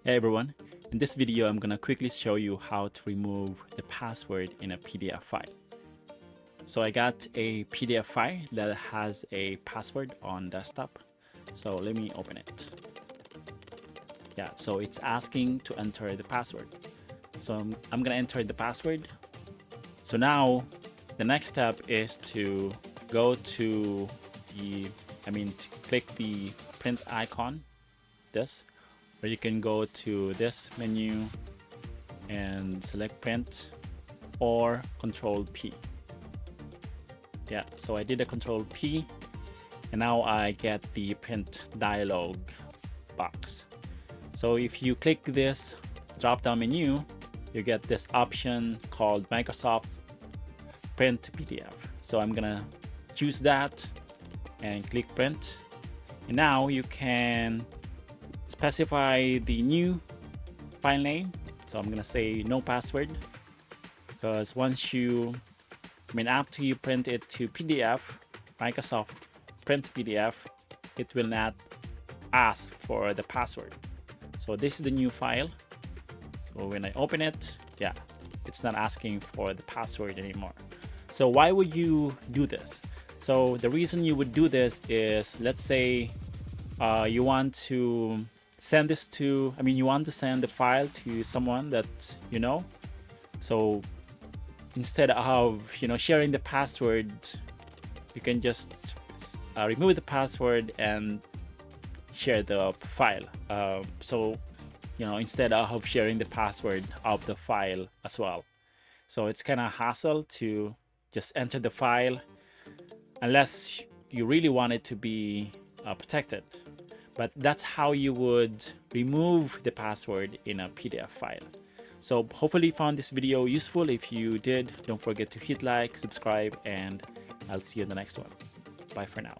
Hey everyone, in this video I'm gonna quickly show you how to remove the password in a PDF file. So I got a PDF file that has a password on desktop. So let me open it. Yeah, so it's asking to enter the password. So I'm gonna enter the password. So now the next step is to go to to click the print icon, this, or you can go to this menu and select print or control P. Yeah, so I did a control P and now I get the print dialog box. So if you click this drop down menu, you get this option called Microsoft Print PDF. So I'm gonna choose that and click print. And now you can specify the new file name. So I'm gonna say no password, because once after you print it to PDF, Microsoft Print PDF, it will not ask for the password. So this is the new file. So when I open it, yeah, it's not asking for the password anymore. So why would you do this? So the reason you would do this is, let's say you want to send this to, you want to send the file to someone that you know. So instead of sharing the password, you can just remove the password and share the file. Instead of sharing the password of the file as well. So it's kind of hassle to just enter the file unless you really want it to be protected. But that's how you would remove the password in a PDF file. So hopefully you found this video useful. If you did, don't forget to hit like, subscribe, and I'll see you in the next one. Bye for now.